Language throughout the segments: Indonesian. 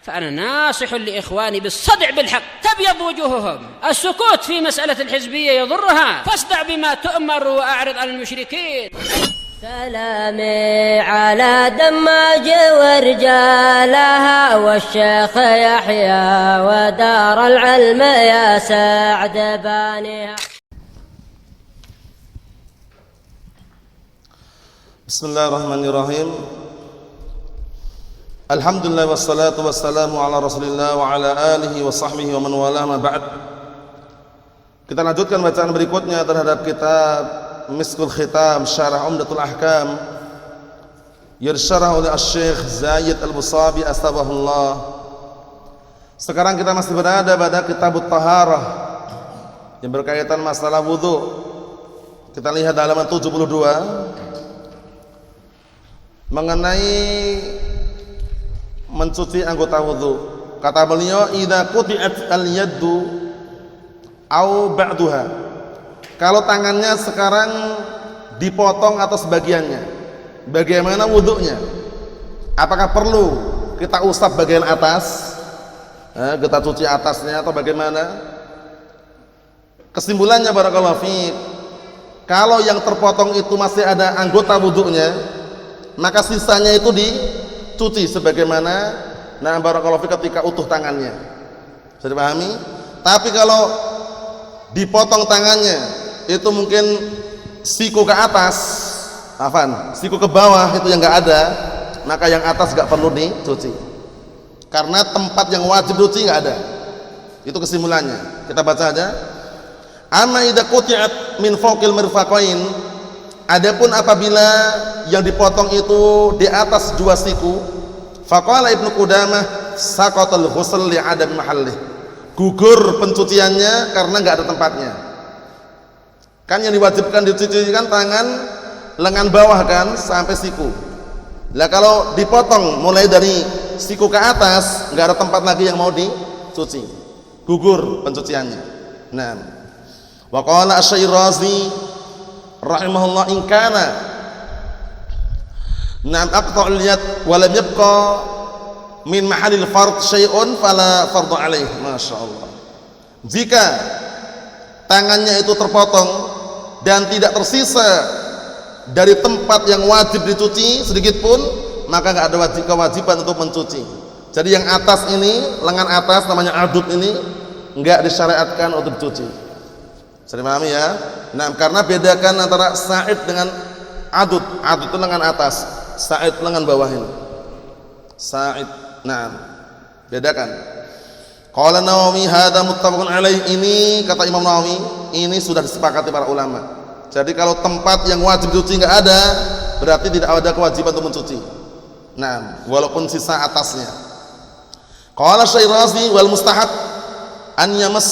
فأنا ناصح لإخواني بالصدع بالحق تبيض وجوههم. السكوت في مسألة الحزبية يضرها، فاصدع بما تؤمر وأعرض عن المشركين. سلامي على دماج ورجالها والشيخ يحيى ودار العلم يا سعد بانيها. Bismillahirrahmanirrahim. Alhamdulillah wassalatu wassalamu ala Rasulillah wa ala alihi wa sahbihi wa man wala ma ba'd. Kita lanjutkan bacaan berikutnya terhadap kitab Miskul Khitam Syarah Umdatul Ahkam yang disyarah oleh Asy-Syaikh Zaid Al-Busabi astabahullah. Sekarang kita masih berada pada Kitabut Taharah yang berkaitan masalah wudu. Kita lihat halaman 72 mengenai mencuci anggota wudu. Kata beliau, idza quti'at al-yaddu au ba'daha. Kalau tangannya sekarang dipotong atau sebagiannya, bagaimana wudunya? Apakah perlu kita usap bagian atas, kita cuci atasnya atau bagaimana? Kesimpulannya barakallahu fiik, kalau yang terpotong itu masih ada anggota wudunya, maka sisanya itu dicuci sebagaimana barakallahu fiik ketika utuh tangannya. Bisa dipahami? Tapi kalau dipotong tangannya itu mungkin siku ke atas, siku ke bawah itu yang enggak ada, maka yang atas enggak perlu dicuci. Karena tempat yang wajib dicuci enggak ada. Itu kesimpulannya. Kita baca aja. Amma idza quti'at min fawqil mirfaqain. Adapun apabila yang dipotong itu di atas dua siku, faqala Ibnu Qudamah saqatal ghusl li adam mahallih. Gugur pencuciannya karena enggak ada tempatnya. Kan yang diwajibkan dicuci kan tangan lengan bawah kan sampai siku. Lah kalau dipotong mulai dari siku ke atas enggak ada tempat lagi yang mau dicuci. Gugur pencuciannya. Nah, wa qala Asy-Syirazi rahimahullah in kana aqta'ul yad wa lam yabqa min mahallil fard syai'un fala fardhu alaih. Masyaallah. Jika tangannya itu terpotong dan tidak tersisa dari tempat yang wajib dicuci sedikit pun, maka enggak ada kewajiban untuk mencuci. Jadi yang atas ini, lengan atas namanya adud ini enggak disyariatkan untuk dicuci. Bisa dipahami ya? Nah, karena bedakan antara sa'id dengan adud. Adud itu lengan atas, sa'id lengan bawah ini. Sa'id. Nah, bedakan. Qala Nawawi hadza muttafaqun alaih. Ini kata Imam Nawawi, ini sudah disepakati para ulama. Jadi kalau tempat yang wajib dicuci enggak ada, berarti tidak ada kewajiban untuk mencuci. Nah, walaupun sisa atasnya. Qala Syirazi wal mustahab an yamas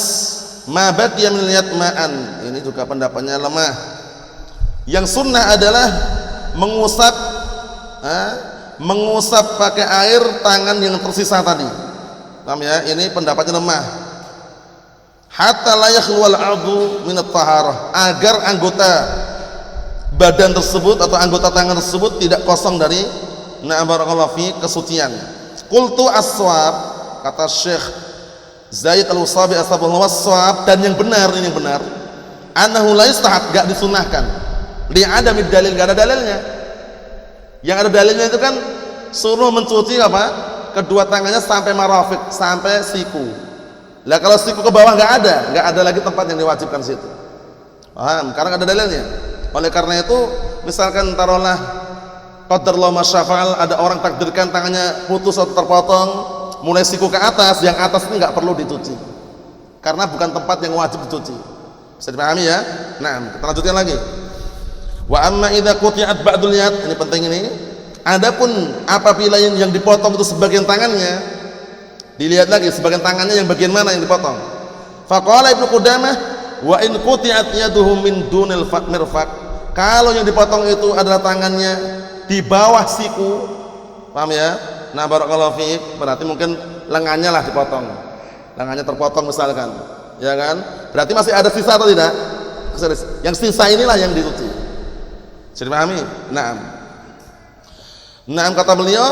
ma baqiya min yad ma'an. Ini juga pendapatnya lemah. Yang sunnah adalah mengusap pakai air tangan yang tersisa tadi. Paham ya? Ini pendapatnya lemah. Hatta la yakhluwal 'adhu min at-taharah, agar anggota badan tersebut atau anggota tangan tersebut tidak kosong dari barakallahu fi kesucian. Qultu as-shawab, kata Syekh Zaid Al-Busabi astabahullah was-shawab, dan yang benar, ini yang benar, annahu la yustahab, enggak disunahkan. Li adami dalil, enggak ada dalilnya. Yang ada dalilnya itu kan suruh mencuci kedua tangannya sampai marafiq, sampai siku. Lah kalau siku ke bawah enggak ada lagi tempat yang diwajibkan situ. Paham? Karena enggak ada dalilnya. Oleh karena itu, misalkan taruhlah qadarullah masyafa'al, ada orang takdirkan tangannya putus atau terpotong, mulai siku ke atas, yang atas ini enggak perlu dicuci. Karena bukan tempat yang wajib dicuci. Bisa dipahami ya? Nah, kita lanjutkan lagi. Wa amma idza quti'at ba'dul yad, ini penting ini. Adapun apabila yang dipotong itu sebagian tangannya, dilihat lagi sebagian tangannya yang bagian mana yang dipotong. Faqala Ibnu Qudamah wa in quti'at yaduhu min dunil mirfaq, kalau yang dipotong itu adalah tangannya di bawah siku, paham ya? Nah, barakallahu fiik, berarti mungkin lengannya lah dipotong, lengannya terpotong misalkan, ya kan? Berarti masih ada sisa atau tidak? Yang sisa inilah yang dicuci. Bisa dipahami? Naam, kata beliau,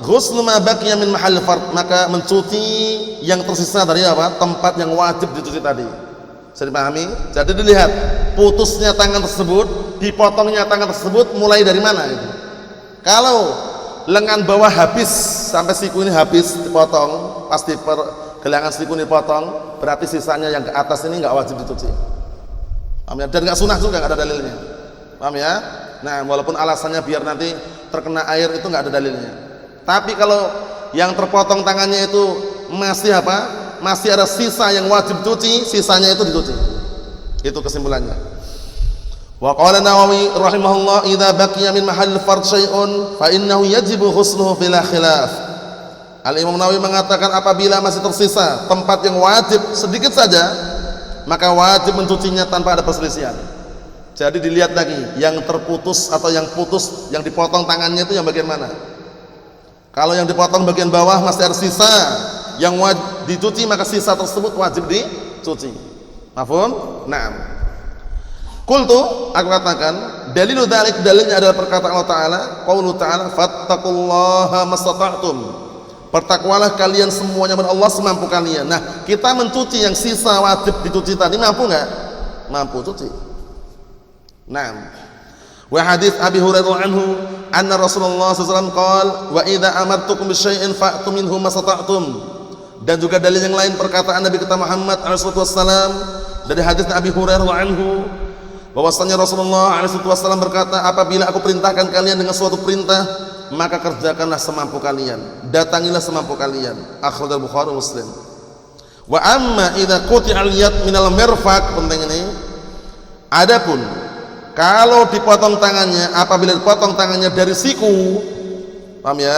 ghuslu ma baqiya min mahall fard, maka mencuci yang tersisa dari apa? Tempat yang wajib dicuci tadi. Bisa dipahami? Jadi dilihat putusnya tangan tersebut, dipotongnya tangan tersebut mulai dari mana itu. Kalau lengan bawah habis sampai siku ini habis dipotong, pasti pergelangan siku ini dipotong, berarti sisanya yang ke atas ini enggak wajib dicuci. Paham ya? Dan enggak sunah juga, enggak ada dalilnya. Paham ya? Nah, walaupun alasannya biar nanti terkena air itu enggak ada dalilnya. Tapi kalau yang terpotong tangannya itu masih apa? Masih ada sisa yang wajib cuci, sisanya itu dicuci. Itu kesimpulannya. Wa qala Nawawi rahimahullah, idza baqiya min mahall fard syai'un fa innahu yajibu ghusluhu bila khilaf. Al-Imam Nawawi mengatakan apabila masih tersisa tempat yang wajib sedikit saja, maka wajib mencucinya tanpa ada perselisihan. Jadi dilihat lagi yang terputus atau yang putus, yang dipotong tangannya itu yang bagian mana. Kalau yang dipotong bagian bawah masih ada sisa yang wajib dicuci, maka sisa tersebut wajib dicuci. Mafhum? Naam. Qultu, aku katakan, dalilu dzalik, dalilnya adalah perkataan Allah Ta'ala, qaulu Ta'ala, fattaqullaha mastata'tum. Bertakwalah kalian semuanya kepada Allah semampu kalian. Nah, kita mencuci yang sisa wajib dicuci tadi mampu enggak? Mampu cuci. Naam. Wa hadits Abi Hurairah anhu anna Rasulullah sallallahu alaihi wasallam qala wa idza amartukum bisyai'in fa'tu minhu mastata'tum. Dan juga dalil yang lain perkataan Nabi kita Muhammad alaihi wasallam dari hadits Abi Hurairah anhu bahwasanya Rasulullah alaihi wasallam berkata, apabila aku perintahkan kalian dengan suatu perintah, maka kerjakanlah semampu kalian, datangilah semampu kalian. Akhrajal Bukhari Muslim. Wa amma idza quti'al yad minal mirfaq, penting ini. Adapun kalau dipotong tangannya, apabila dipotong tangannya dari siku, paham ya?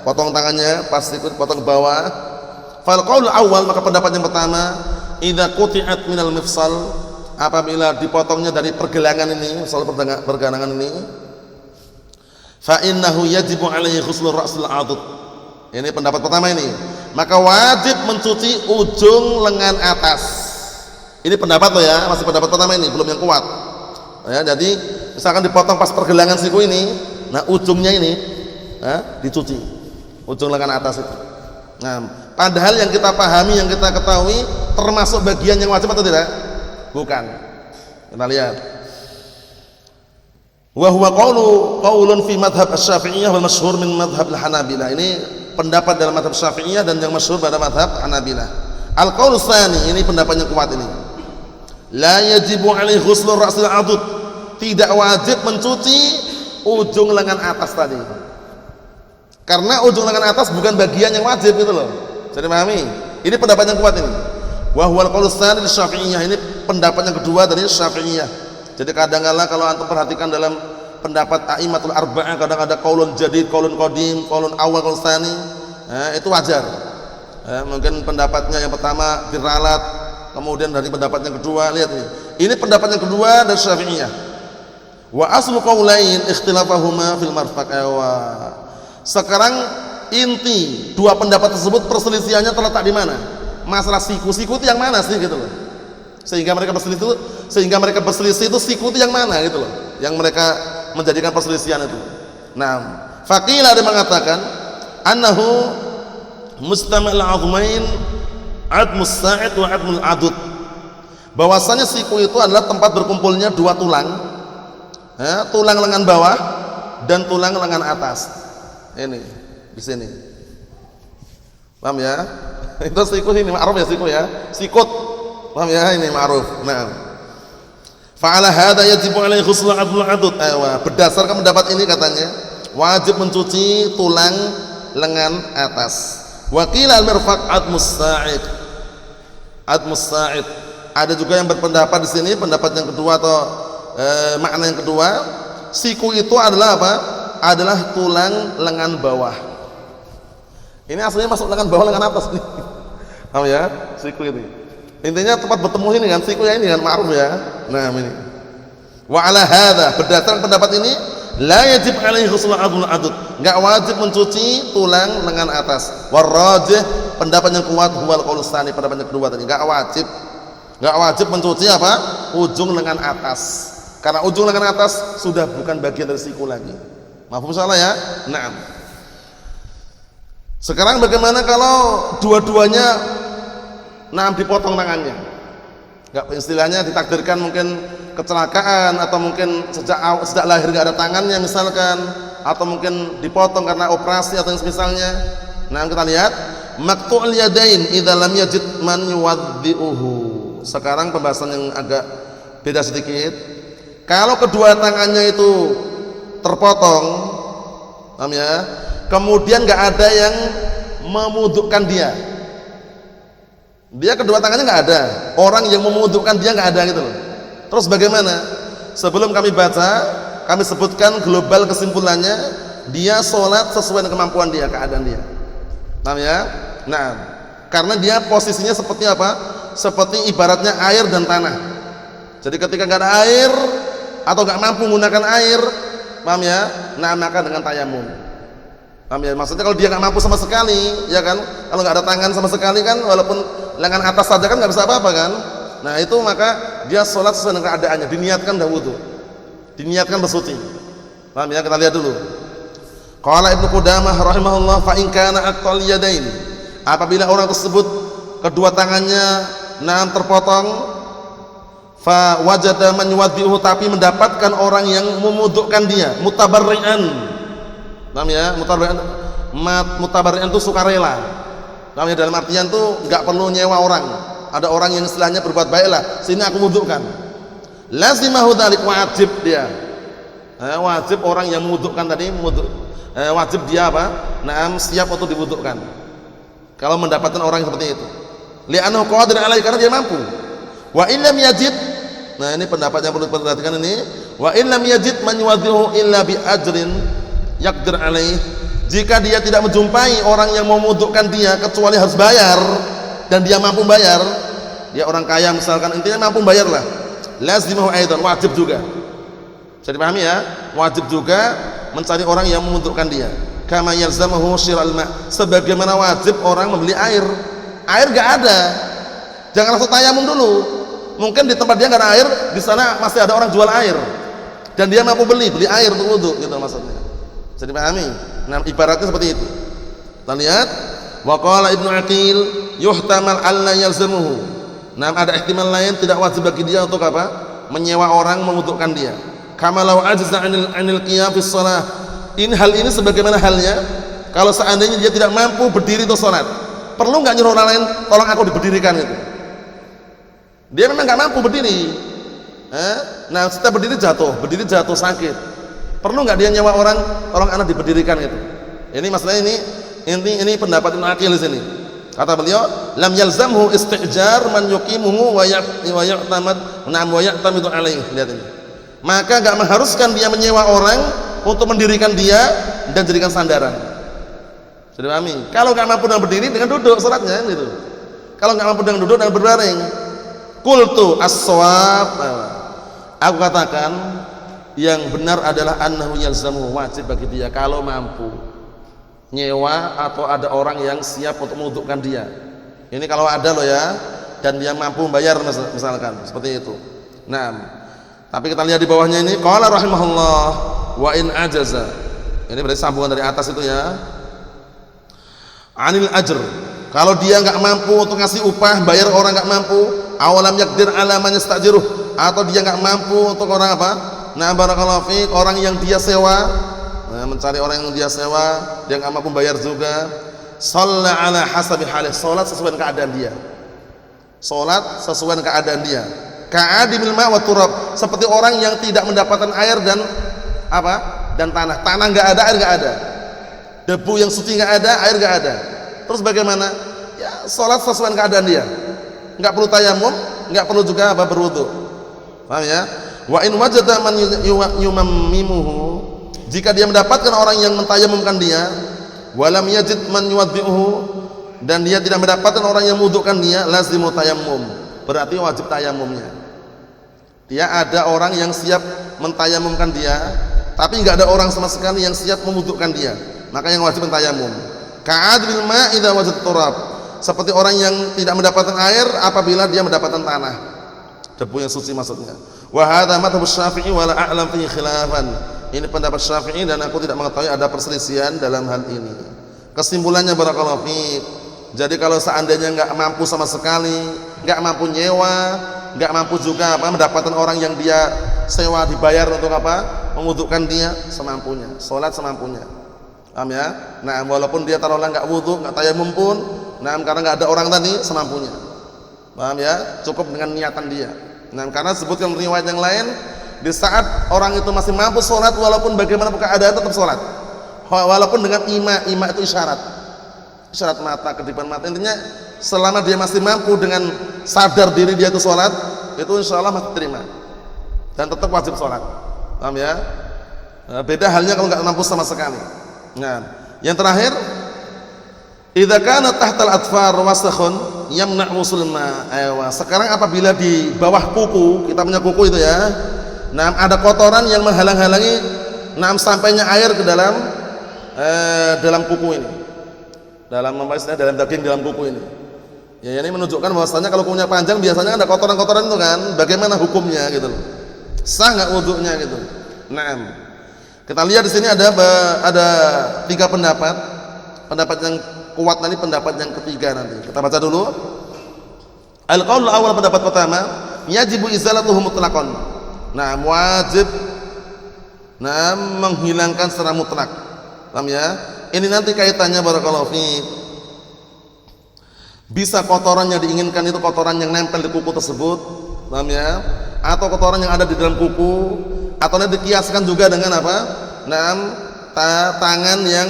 Potong tangannya pas siku dipotong ke bawah. Fal qaul awal, maka pendapat yang pertama, idza quti'at minal mifsal, apabila dipotongnya dari pergelangan ini, misal pergelangan ini, fa innahu yajibu alaihi ghuslu ra'sil 'adud. Ini pendapat pertama ini. Maka wajib mencuci ujung lengan atas. Ini pendapat lo ya, masih pendapat pertama ini, belum yang kuat. Ya, jadi misalkan dipotong pas pergelangan siku ini, nah ujungnya ini dicuci. Ujung lengan atas itu. Nah, padahal yang kita pahami, yang kita ketahui termasuk bagian yang wajib atau tidak? Bukan. Kita lihat. Wa huwa qaulun fi madhhab Asy-Syafi'iyah wal masyhur min madhhab Al-Hanabilah. Ini pendapat dalam madhab Syafi'iyah dan yang masyhur pada madhab Hanabilah. Al-qaul tsani, ini pendapat yang kuat ini. La yajibu alaihi ghuslu ra'sil 'adud. Tidak wajib mencuci ujung lengan atas tadi. Karena ujung lengan atas bukan bagian yang wajib gitu loh. Jadi pahami? Ini pendapat yang kuat ini. Wa huwal qaul tsani Syafi'iyah, ini pendapat yang kedua dari Syafi'iyah. Jadi kadang-kala kalau antum perhatikan dalam pendapat a'immatul arba'ah, kadang ada qaulun jadid, qaulun qadim, qaulun awal, qaulun tsani. Itu wajar. Mungkin pendapatnya yang pertama diralat, kemudian dari pendapat yang kedua, lihat ini. Ini pendapat yang kedua dari Syafi'iyah. Wa aslu qaulain ikhtilafahuma fil marfaq. Sekarang inti dua pendapat tersebut perselisihannya terletak di mana? Masalah siku itu yang mana sih gitu loh. Sehingga mereka berselisih itu siku itu yang mana gitu loh. Yang mereka menjadikan perselisihan itu. Nah, faqila ada mengatakan annahu mustamal al-'azmain admus sa'id wa admul 'adud. Bahwasanya siku itu adalah tempat berkumpulnya dua tulang. Tulang lengan bawah dan tulang lengan atas. Ini di sini. Paham ya? Itu siku ini ma'ruf ya, siku ya. Sikut. Paham ya, ini ma'ruf. Nah. Fa'ala hadza yajibu alaihi ghuslu 'adud. Berdasarkan pendapat ini katanya wajib mencuci tulang lengan atas. Wa qila al-mirfaq admus sa'id. Admus sa'id. Ada juga yang berpendapat di sini, pendapat yang kedua atau makna yang kedua, siku itu adalah apa? Adalah tulang lengan bawah. Ini aslinya masuk lengan bawah, lengan atas nih. Paham ya? Siku ini. Intinya tempat bertemu ini kan, siku ya ini kan ma'ruf ya. Nah, ini. Wa ala hadza, berdasarkan pendapat ini, la yajib alaihi ghuslu 'adud. Enggak wajib mencuci tulang lengan atas. Warrajih, pendapat yang kuat huwal qaul tsani, pendapat yang kedua tadi, enggak wajib mencuci apa? Ujung lengan atas. Karena ujung lengan atas sudah bukan bagian dari siku lagi. Mafhum salah ya? Naam. Sekarang bagaimana kalau dua-duanya dipotong tangannya? Enggak, istilahnya ditakdirkan mungkin kecelakaan, atau mungkin sejak lahir enggak ada tangannya misalkan, atau mungkin dipotong karena operasi atau yang semisalnya. Nah, kita lihat maqtu'ul yadain idza lam yajid man yuwaddi'uhu. Sekarang pembahasan yang agak beda sedikit. Kalau kedua tangannya itu terpotong, paham ya? Kemudian enggak ada yang memudukkan dia. Dia kedua tangannya enggak ada, orang yang memudukkan dia enggak ada gitu loh. Terus bagaimana? Sebelum kami baca, kami sebutkan global kesimpulannya, dia sholat sesuai dengan kemampuan dia, keadaan dia. Paham ya? Nah, karena dia posisinya seperti apa? Seperti ibaratnya air dan tanah. Jadi ketika enggak ada air atau enggak mampu menggunakan air, paham ya? Nah, maka dengan tayamum. Paham ya? Maksudnya kalau dia enggak mampu sama sekali, ya kan? Kalau enggak ada tangan sama sekali kan, walaupun lengan atas saja kan enggak bisa apa-apa kan? Nah, itu maka dia sholat sesuai dengan keadaannya, diniatkan dah wudu, diniatkan bersuci. Paham ya? Kita lihat dulu. Qala Ibnu Qudamah rahimahullah, fa in kana aqtal yadain, apabila orang tersebut kedua tangannya terpotong, fa wajada man yuwaddi'uhu, tapi mendapatkan orang yang memudukkan dia, mutabarri'an. Paham ya? Mutabarri'an itu sukarela. Paham ya? Dalam artian tuh enggak perlu nyewa orang. Ada orang yang istilahnya berbuat baiklah, sini aku mudukkan. Lazimahu dzalik, wajib dia. Wajib orang yang memudukkan tadi wajib dia apa? Siap untuk diwudukkan. Kalau mendapatkan orang yang seperti itu. Li'annahu qadir alaihi, karena dia mampu. Wa illam yajid, nah ini pendapat yang perlu diperhatikan ini. Wa illam yajid man yuwaddi'uhu illa bi ajrin yaqdir alaihi. Jika dia tidak menjumpai orang yang memudukkan dia kecuali harus bayar, dan dia mampu bayar, dia orang kaya misalkan, intinya mampu bayar lah, lazimahu aidan, wajib juga. Bisa dipahami ya? Wajib juga mencari orang yang memudukkan dia. Kama yalzamahu syira'al ma', sebagaimana wajib orang membeli air. Air enggak ada, jangan langsung tayamum dulu. Mungkin di tempat dia enggak ada air, di sana masih ada orang jual air, dan dia mampu beli air untuk wudu, gitu maksudnya. Bisa dipahami? Nah, ibaratnya seperti itu. Kita lihat, wa qala Ibnu Aqil yuhtamal alla yalzamuhu. Nah, ada ihtimal lain tidak wajib bagi dia untuk apa? Menyewa orang memudukkan dia. Kama law ajza 'anil qiyam fi shalah. Hal ini sebagaimana halnya kalau seandainya dia tidak mampu berdiri untuk salat. Perlu enggak nyuruh orang lain tolong aku diberdirikan gitu? Dia memang enggak mampu berdiri. Nah, setelah berdiri jatuh sakit. Perlu enggak dia nyewa orang tolong anak diberdirikan gitu? Ini masalah ini pendapat Ibnu Aqil di sini. Kata beliau, lam yalzamhu istijar man yuqimuhu wa ya'tamad wa ya'tamidu alaihi. Lihat ini. Maka enggak mengharuskan dia menyewa orang untuk mendirikan dia dan jadikan sandaran. Sudah pahami? Kalau enggak mampu dengan berdiri, dengan duduk salatnya gitu. Kalau enggak mampu dengan duduk, dengan berbaring. Qultu as-shawab, aku katakan yang benar adalah annahu yalzamu, wajib bagi dia kalau mampu nyewa atau ada orang yang siap untuk memudukkan dia. Ini kalau ada loh ya, dan dia mampu membayar misalkan seperti itu. Nah, tapi kita lihat di bawahnya ini, qala rahimahullah wa in ajaza. Ini berarti sambungan dari atas itu ya. Anil ajr, kalau dia enggak mampu untuk ngasih upah, bayar orang enggak mampu, awalam yakdir ala man yastajiruh, atau dia enggak mampu untuk orang apa? Nah, barakallahu fiik, orang yang dia sewa. Nah, mencari orang yang dia sewa, dia enggak mampu bayar juga. Shalla ala hasabi halih, salat sesuai dengan keadaan dia. Salat sesuai dengan keadaan dia. Ka'adimil ma' wa turab, seperti orang yang tidak mendapatkan air dan apa? Dan tanah. Tanah enggak ada, air enggak ada. Debu yang suci enggak ada, air enggak ada. Terus bagaimana? Ya, salat sesuai dengan keadaan dia. Enggak perlu tayamum, enggak perlu juga apa berwudu. Paham ya? Wa in wajada man yumammimuhu, jika dia mendapatkan orang yang mentayamumkan dia, walam yajid man yuwaddi'uhu, dan dia tidak mendapatkan orang yang memudukkan dia, lazimu tayammum, berarti wajib tayamumnya. Dia ada orang yang siap mentayamumkan dia, tapi enggak ada orang sama sekali yang siap memudukkan dia, maka yang wajib mentayamum. Ka'adil ma' idza wajad turab, seperti orang yang tidak mendapatkan air apabila dia mendapatkan tanah, debu yang suci maksudnya. Wa hadza madhhab Syafi'i wa la a'lam fihi khilafan. Ini pendapat Syafi'i dan aku tidak mengetahui ada perselisihan dalam hal ini. Kesimpulannya barakallahu fiik. Jadi kalau seandainya nggak mampu sama sekali, nggak mampu nyewa, nggak mampu juga mendapatkan orang yang dia sewa dibayar untuk mewudhukan dia semampunya, sholat semampunya. Paham ya? Nah, walaupun dia taruhlah nggak wudhu, nggak tayamum pun, nah karena nggak ada orang tadi semampunya. Paham ya? Cukup dengan niatan dia. Nah, karena sebutkan riwayat yang lain, di saat orang itu masih mampu sholat, walaupun bagaimanapun keadaan tetap sholat. Walaupun dengan ima itu isyarat mata, kedipan mata, intinya selama dia masih mampu dengan sadar diri dia itu sholat, itu insya Allah masih terima dan tetap wajib sholat. Paham ya? Beda halnya kalau nggak mampu sama sekali. Nah, yang terakhir, idza kana tahtal atfar wasakhun yamna' wusul ma. Sekarang apabila di bawah kuku, kita punya kuku itu ya, nah ada kotoran yang menghalang-halangi sampainya air ke dalam kuku ini, dalam daging dalam kuku ini. Ya, ini menunjukkan bahwasanya kalau kukunya panjang biasanya ada kotoran-kotoran itu kan, bagaimana hukumnya gitu loh. Sah nggak wudhunya gitu. Nah, kita lihat di sini ada 3 pendapat. Pendapat yang kuat nanti pendapat yang ketiga nanti. Kita baca dulu. Al-qaul awal, pendapat pertama, yajibu izalatuhu mutlaqan. Nah, wajib menghilangkan secara mutlak. Paham ya? Ini nanti kaitannya barakallahu fiik. Bisa kotoran yang diinginkan itu kotoran yang nempel di kuku tersebut, paham ya? Atau kotoran yang ada di dalam kuku, atau nanti dikiaskan juga dengan tangan yang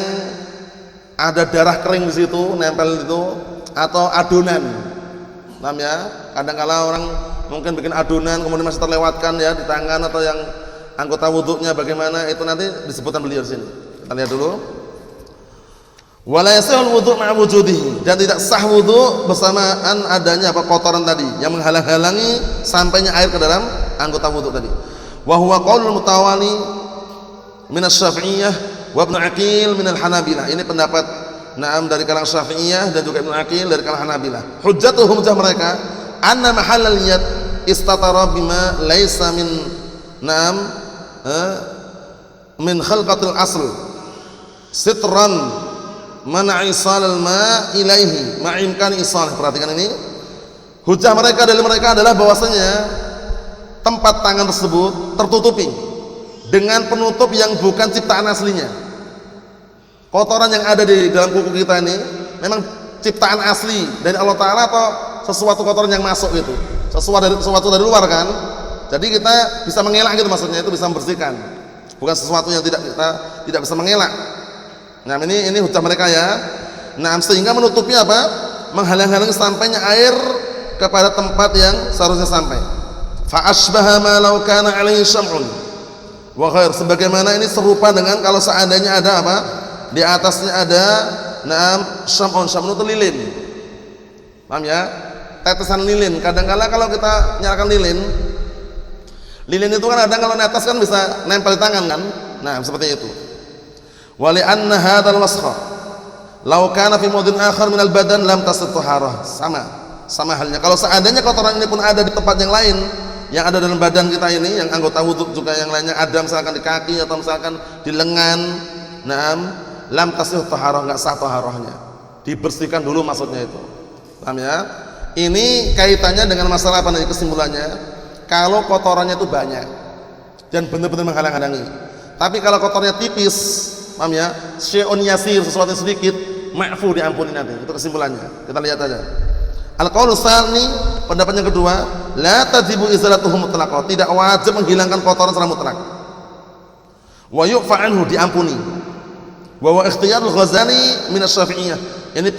ada darah kering di situ, nempel itu, atau adonan. Paham ya? Kadang-kala orang mungkin bikin adonan kemudian masih terlewatkan ya di tangan atau yang anggota wudhunya bagaimana, itu nanti disebutkan beliau di sini. Kita lihat dulu. Wala yasihul wudhu ma'a wujudihi, dan tidak sah wudhu bersamaan adanya kotoran tadi yang menghalang-halangi sampainya air ke dalam anggota wudhu tadi. Wa huwa qaulul mutawali min asy-Syafi'iyah wa Ibnu Aqil min al-Hanabilah. Ini pendapat dari kalangan Syafi'iyah dan juga Ibnu Aqil dari kalangan Hanabilah. Hujjatuhum, hujjah mereka, anna mahallal yad istatara bima laisa min khalqatil asl sitran mana isalal ma ilaihi ma'imkan isal. Perhatikan ini, hujah mereka dari mereka adalah bahwasanya tempat tangan tersebut tertutupi dengan penutup yang bukan ciptaan aslinya. Kotoran yang ada di dalam kuku kita ini memang ciptaan asli dari Allah Ta'ala atau sesuatu kotoran yang masuk gitu, sesuatu dari luar kan. Jadi kita bisa mengelak gitu, maksudnya itu bisa membersihkan, bukan sesuatu yang kita tidak bisa mengelak. Nah, ini hujah mereka ya. Nah, sehingga menutupi menghalang-halangi sampainya air kepada tempat yang seharusnya sampai. Fa asbaha ma law kana alaihi syam'un wa ghair, sebagaimana ini serupa dengan kalau seandainya ada di atasnya ada syam'un itu lilin. Paham ya? Tetesan lilin. Kadang-kala kalau kita nyalakan lilin itu kan kadang kalau netes kan bisa nempel di tangan kan. Nah, seperti itu. Wa li anna hadzal wasqa law kana fi mawdin akhar min al-badan lam tasih taharah. Sama halnya kalau seandainya kotoran ini pun ada di tempat yang lain yang ada dalam badan kita ini, yang anggota wudhu juga yang lainnya ada, misalkan di kaki atau misalkan di lengan, lam tasih taharah, enggak sah taharahnya, dibersihkan dulu maksudnya itu. Paham ya? Ini kaitannya dengan masalah apa nih kesimpulannya? Kalau kotorannya itu banyak dan benar-benar menghalang-halangi. Tapi kalau kotornya tipis, paham ya? Syai'un yasir, sesuatu yang sedikit, ma'fu, diampuni nanti. Itu kesimpulannya. Kita lihat aja. Al-qaulu tsani, pendapat yang kedua, la tajibu izalatuhu mutlaqah, tidak wajib menghilangkan kotoran secara mutlak. Wa yu'fa anhu, diampuni. Wa huwa ikhtiyarul Ghazali min asy-Syafi'iyah. Ini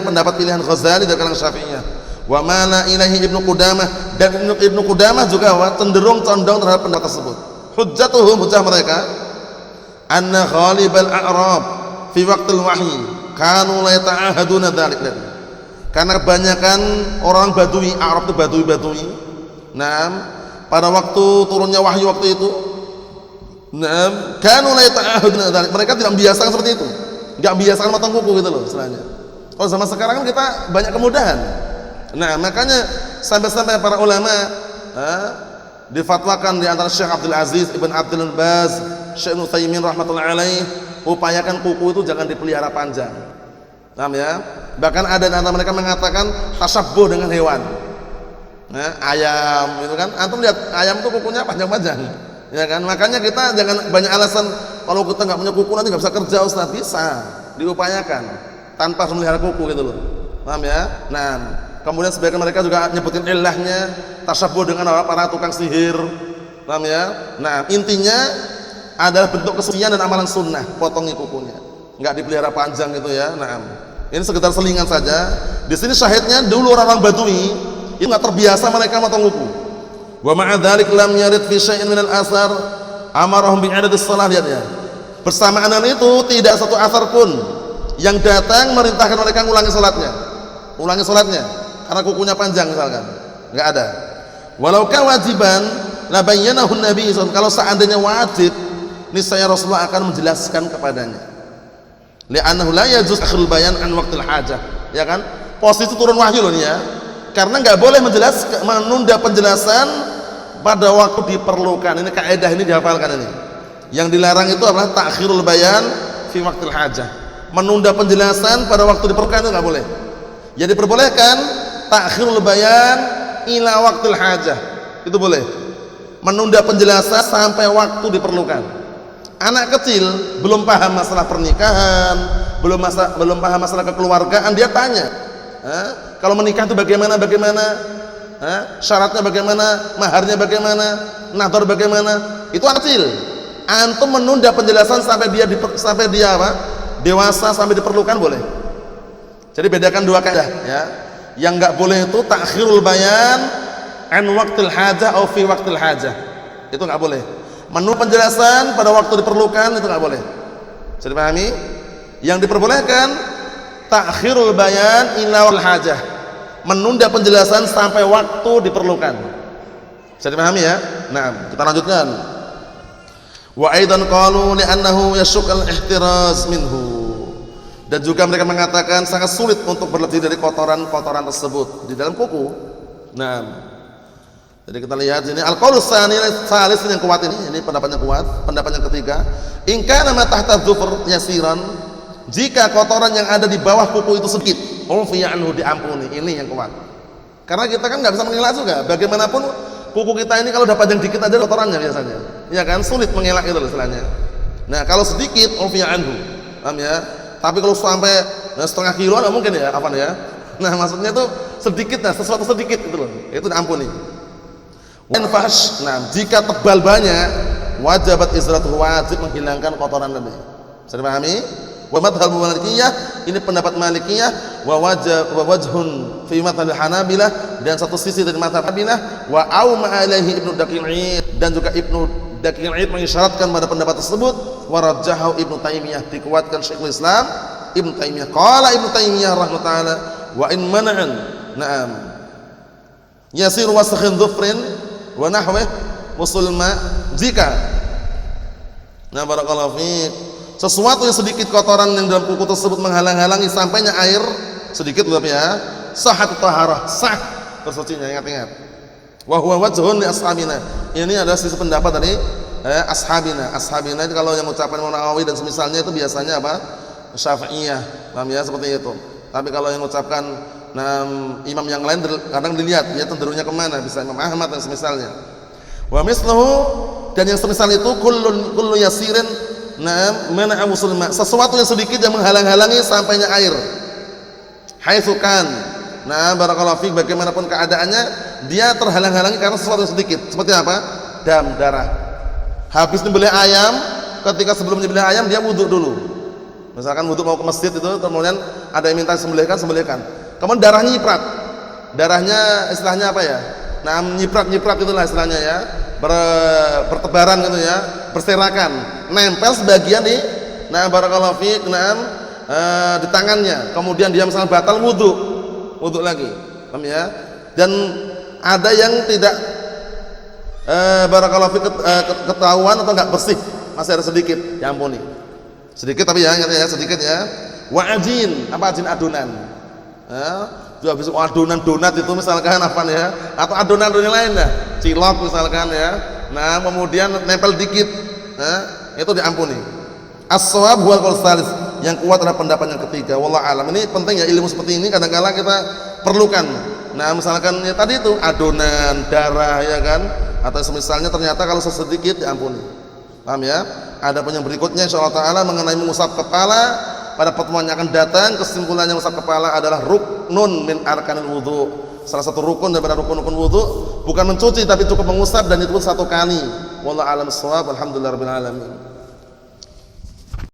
pendapat pilihan Ghazali dari kalangan Syafi'iyah. Wa mala ilaihi Ibnu Qudamah, dan Ibnu Qudamah juga cenderung condong terhadap pendapat tersebut. Hujjatuhum, hujjah mereka, anna ghalibal a'rab fi waqtil wahyi kanu la yata'ahaduna dzalik. Karena kebanyakan orang Badui, Arab itu Badui. Pada waktu turunnya wahyu waktu itu, kanu la yata'ahaduna dzalik. Mereka tidak membiasakan seperti itu. Enggak biasakan motong kuku gitu loh istilahnya. Kalau zaman sekarang kan kita banyak kemudahan. Nah, makanya sampai-sampai para ulama difatwakan di antara Syekh Abdul Aziz Ibn Abdul Baz, Syekh Utsaimin rahmatullahi alaih, upayakan kuku itu jangan dipelihara panjang. Paham ya? Bahkan ada di antara mereka mengatakan tasabbuh dengan hewan. Nah, ayam itu kan, antum lihat ayam tuh kukunya panjang-panjang, ya kan? Makanya kita jangan banyak alasan kalau kita nggak punya kuku nanti nggak bisa kerja. Ustaz, bisa diupayakan tanpa harus melihara kuku gitu loh. Paham ya? Nah, kemudian sebagian mereka juga nyebutin ilahnya tasabbuh dengan para tukang sihir. Paham ya? Nah, intinya adalah bentuk kesucian dan amalan sunnah, potongi kukunya, nggak dipelihara panjang gitu ya. Nah, ini sekedar selingan saja. Di sini syahidnya dulu orang-orang Badui itu nggak terbiasa mereka motong kuku. Wa ma'a dzalik lam yarid fi syai'in min al-athar amarahum bi'adadis shalah. Lihat ya. Bersamaan dengan itu tidak satu asar pun yang datang merintahkan mereka ngulangi salatnya. Ulangi salatnya karena kukunya panjang misalkan. Enggak ada. Walau kewajiban la bayyanahu Nabi SAW. Kalau seandainya wajib, niscaya Rasulullah akan menjelaskan kepadanya. Li'annahu la yajuz akhirul bayan an waqtil hajah. Ya kan? Posisi turun wahyu loh ya. Karena nggak boleh menunda penjelasan pada waktu diperlukan. Ini kaidah, ini dihafalkan ini. Yang dilarang itu adalah ta'khirul bayan fi waqtil hajah. Menunda penjelasan pada waktu diperlukan itu nggak boleh. Jadi diperbolehkan ta'khirul bayan ila waqtil hajah. Itu boleh. Menunda penjelasan sampai waktu diperlukan. Anak kecil belum paham masalah pernikahan, belum paham masalah kekeluargaan, dia tanya, kalau menikah itu bagaimana? Syaratnya bagaimana? Maharnya bagaimana? Nadhar bagaimana? Itu anak kecil. Antum menunda penjelasan sampai dia apa? Dewasa, sampai diperlukan boleh. Jadi bedakan dua kaidah ya. Yang enggak boleh itu ta'khirul bayan an waqtil hajah atau fi waqtil hajah. Itu enggak boleh. Menunda penjelasan pada waktu diperlukan itu enggak boleh. Bisa dipahami? Yang diperbolehkan ta'khirul bayan ila waqtil hajah. Menunda penjelasan sampai waktu diperlukan. Bisa dipahami ya? Nah, kita lanjutkan. Wa aidan qalu li'annahu yashuk al-ihtiraz minhu. Dan juga mereka mengatakan sangat sulit untuk berlebih dari kotoran-kotoran tersebut di dalam kuku. Nah, jadi kita lihat sini al-qaulus tsani salis yang kuat ini pendapat yang kuat, pendapat yang ketiga. In kana ma tahta dzufr yasiran, jika kotoran yang ada di bawah kuku itu sedikit, ufiya anhu, diampuni. Ini yang kuat. Karena kita kan nggak bisa mengelak juga. Bagaimanapun kuku kita ini kalau dapat yang dikit aja kotorannya biasanya. Ya kan, sulit mengelak itu loh istilahnya. Nah, kalau sedikit ufiya anhu. Paham ya? Tapi kalau sampai setengah kilo nggak mungkin ya, apa ya? Nah, maksudnya itu sedikit, nah sesuatu sedikit itu loh, itu diampuni. Enfash, nah jika tebal banyak, wajibat izratuhu, wajib menghilangkan kotoran tadi. Bisa dipahami? Wa madhhab Malikiyah, ini pendapat Malikiyah, wa wajhun fi madhhab Hanabilah, dan satu sisi dari madhhab Hanabilah, wa auma alaihi Ibnu Daqiq al-Id, dan juga Ibnu Daqiq al-Id mengisyaratkan pada pendapat tersebut. Wa rajjahu Ibnu Taimiyah, dikuatkan Syekhul Islam Ibnu Taimiyah. Qala Ibnu Taimiyah rahimahullah taala, wa in mana'an na'am yasir wasakhin dhufrin wa nahwih musulma, jika barakallahu fiik sesuatu yang sedikit kotoran yang dalam kuku tersebut menghalang-halangi sampainya air sedikit tapi ya, sahat taharah, sah bersucinya. Ingat-ingat, wa huwa wajhun li ashabina, ini adalah sisi pendapat dari ashabina itu kalau yang mengucapkan Imam Nawawi dan semisalnya itu biasanya apa? Syafi'iyah, paham ya, seperti itu. Tapi kalau yang mengucapkan imam yang lain kadang dilihat dia cenderungnya kemana, bisa Imam Ahmad dan semisalnya. Wa misluhu, dan yang semisal itu kullu yasirin mana'a musulma, sesuatu yang sedikit yang menghalang-halangi sampainya air. Haitsukan, barakallahu fiik, bagaimanapun keadaannya dia terhalang-halangi karena sesuatu yang sedikit. Seperti apa? Darah. Habis nyembelih ayam, ketika sebelum nyembelih ayam dia wudhu dulu. Misalkan wudhu mau ke masjid itu, kemudian ada yang minta sembelihkan. Kemudian darahnya nyiprat. Darahnya istilahnya apa ya? Nah, nyiprat itulah istilahnya ya. Bertebaran gitu ya, berserakan, nempel sebagian di barakallahu fiik, di tangannya. Kemudian dia misalnya batal wudhu lagi. Paham ya? Dan ada yang tidak barakallahu fiik ketahuan atau enggak bersih, masih ada sedikit, diampuni. Sedikit tapi ya, ingat ya, sedikit ya. Wa ajin, apa ajin? Adonan. Juga bisa adonan donat itu misalkan apa ya, atau adonan yang lain dah, cilok misalkan ya. Nah, kemudian nempel dikit, itu diampuni. As-shawab wal qaul salis, yang kuat adalah pendapat yang ketiga. Wallahu alam. Ini penting ya, ilmu seperti ini kadang-kala kita perlukan. Nah, misalkan ya tadi itu adonan darah ya kan, atau semisalnya ternyata kalau sedikit diampuni. Paham ya? Ada pun yang berikutnya insyaallah taala mengenai mengusap kepala pada pertemuan yang akan datang. Kesimpulannya mengusap kepala adalah ruknun min arkanil wudu. Salah satu rukun daripada rukun-rukun wudu, bukan mencuci tapi cukup mengusap dan itu pun satu kali. Wallahu a'lam bissawab. Alhamdulillahirabbil alamin.